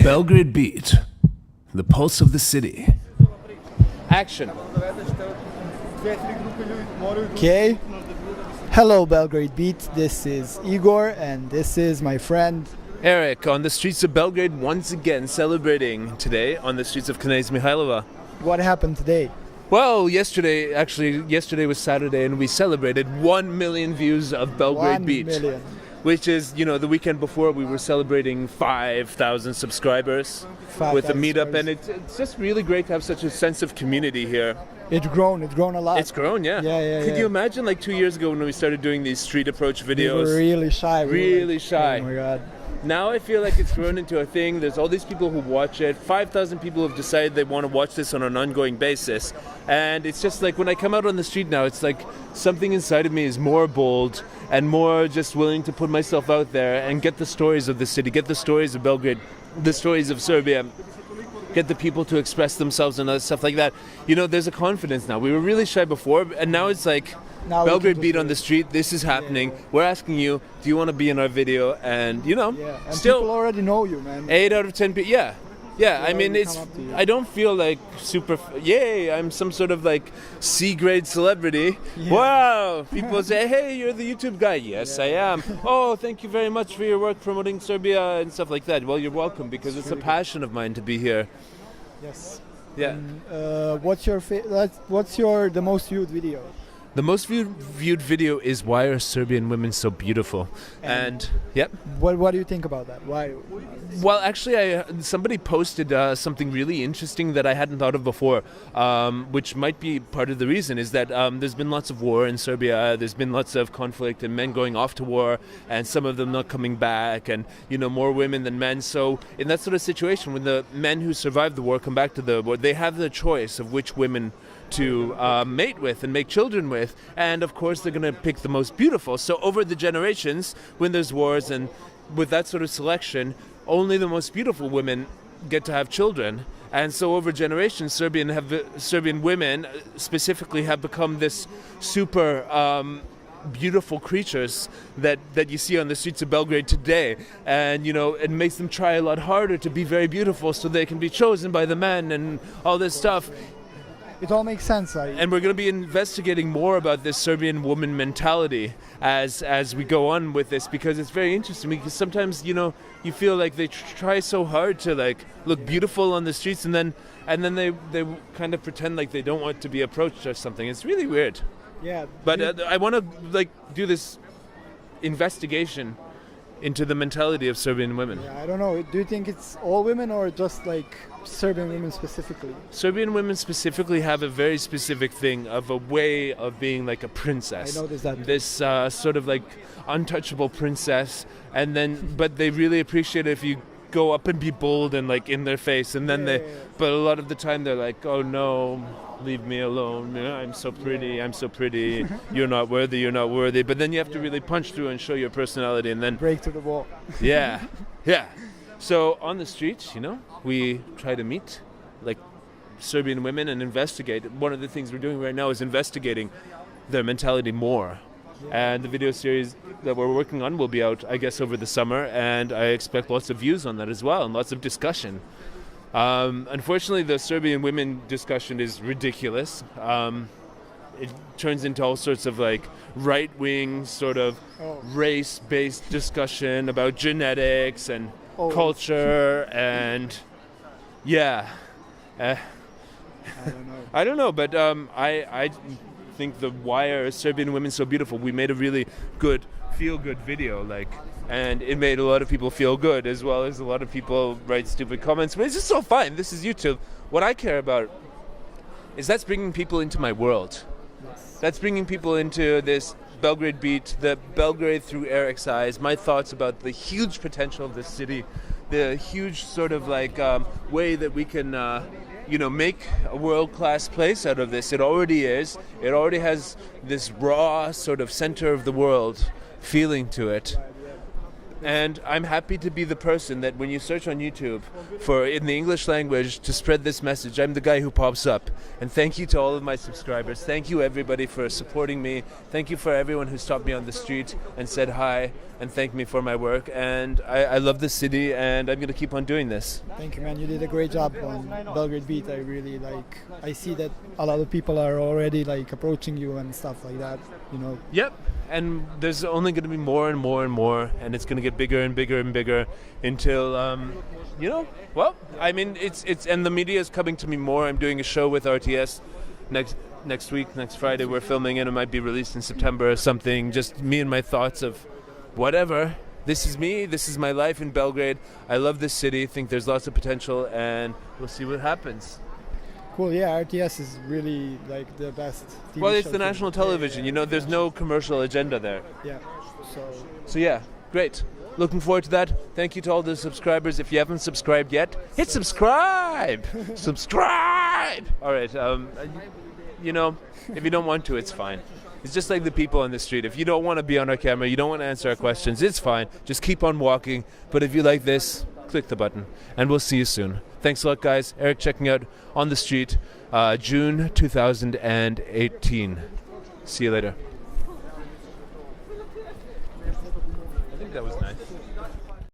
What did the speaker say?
Belgrade Beat, the pulse of the city. Action. Okay. Hello, Belgrade Beat. This is Igor, and this is my friend Erik on the streets of Belgrade once again, celebrating today on the streets of Knez Mihailova. What happened today? Well, yesterday was Saturday, and we celebrated 1 million views of Belgrade 1 Beat. million. Which is, the weekend before we were celebrating 5,000 subscribers with a 5,000 meetup, subscribers. and it's just really great to have such a sense of community here. It's grown a lot. It's grown, yeah. Yeah. Could you imagine, 2 years ago when we started doing these street approach We videos? were really shy. Really shy. Oh my god. Now I feel like it's grown into a thing. There's all these people who watch it. 5,000 people have decided they want to watch this on an ongoing basis. And it's just like when I come out on the street now, it's like something inside of me is more bold and more just willing to put myself out there and get the stories of the city, get the stories of Belgrade, the stories of Serbia, get the people to express themselves and other stuff like that. There's a confidence now. We were really shy before, and now it's like, Now we Belgrade can Beat just on the street, this is happening. Yeah. We're asking you, do you want to be in our video? And, Yeah. And still people already know you, man. 8 out of 10 people, yeah. I mean, already it's. come up to you. I don't feel like super. Yay! I'm some sort of C-grade celebrity. Yeah. Wow! People say, "Hey, you're the YouTube guy." Yes, I am. Oh, thank you very much for your work promoting Serbia and stuff like that. Well, you're welcome because it's a passion of mine to be here. Yes. Yeah. What's your the most viewed video? The most viewed video is "Why Are Serbian Women So Beautiful?" And yep. What do you think about that? Why? Well, actually, somebody posted something really interesting that I hadn't thought of before, which might be part of the reason, is that there's been lots of war in Serbia, there's been lots of conflict and men going off to war, and some of them not coming back, and, more women than men. So in that sort of situation, when the men who survived the war come back to the war, they have the choice of which women to mate with and make children with, and of course they're going to pick the most beautiful. So over the generations, when there's wars and with that sort of selection, only the most beautiful women get to have children. And so over generations, Serbian women specifically have become this super beautiful creatures that you see on the streets of Belgrade today. And, it makes them try a lot harder to be very beautiful so they can be chosen by the men and all this stuff. It all makes sense. And we're going to be investigating more about this Serbian woman mentality as we go on with this, because it's very interesting. Because sometimes, you feel like they try so hard to look beautiful on the streets, and then they kind of pretend like they don't want to be approached or something. It's really weird. Yeah. But I want to do this investigation into the mentality of Serbian women. Yeah, I don't know. Do you think it's all women or just Serbian women specifically? Serbian women specifically have a very specific thing of a way of being like a princess. I noticed that. This sort of untouchable princess, but they really appreciate it if you go up and be bold and in their face, and then but a lot of the time they're like, oh no, leave me alone, I'm so pretty, you're not worthy, but then you have to really punch through and show your personality and then Break to the wall. yeah. So on the street, we try to meet Serbian women and investigate. One of the things we're doing right now is investigating their mentality more. And the video series that we're working on will be out, I guess, over the summer, and I expect lots of views on that as well and lots of discussion. Unfortunately, the Serbian women discussion is ridiculous. It turns into all sorts of right-wing sort of race-based discussion about genetics and culture and I don't know, but I think the "Why Are Serbian Women So Beautiful?" we made a really good feel-good video, and it made a lot of people feel good, as well as a lot of people write stupid comments, but it's just so fun. This is YouTube. What I care about is that's bringing people into my world. That's bringing people into this Belgrade Beat, the Belgrade through Erik's eyes, my thoughts about the huge potential of this city, the huge sort of way that we can make a world-class place out of this. It already is. It already has this raw sort of center of the world feeling to it. And I'm happy to be the person that when you search on YouTube for in the English language to spread this message, I'm the guy who pops up. And thank you to all of my subscribers. Thank you everybody for supporting me. Thank you for everyone who stopped me on the street and said hi and thanked me for my work. And I love the city and I'm going to keep on doing this. Thank you, man. You did a great job on Belgrade Beat. I see that a lot of people are already like approaching you and stuff like that, you know. Yep. And there's only going to be more and more and more, and it's going to get bigger and bigger and bigger until, well, I mean, it's and the media is coming to me more. I'm doing a show with RTS next week, next Friday. We're filming it. It might be released in September or something. Just me and my thoughts of whatever. This is me. This is my life in Belgrade. I love this city. Think there's lots of potential, and we'll see what happes. Cool, yeah, RTS is really like the best TV Well, it's show the for- national television. You know, there's no commercial agenda there. Yeah, So yeah, great. Looking forward to that. Thank you to all the subscribers. If you haven't subscribed yet, hit subscribe. Subscribe. All right. You know, if you don't want to, it's fine. It's just like the people on the street. If you don't want to be on our camera, you don't want to answer our questions, it's fine. Just keep on walking. But if you like this, click the button. And we'll see you soon. Thanks a lot, guys. Erik checking out On the Street, June 2018. See you later. I think that was nice.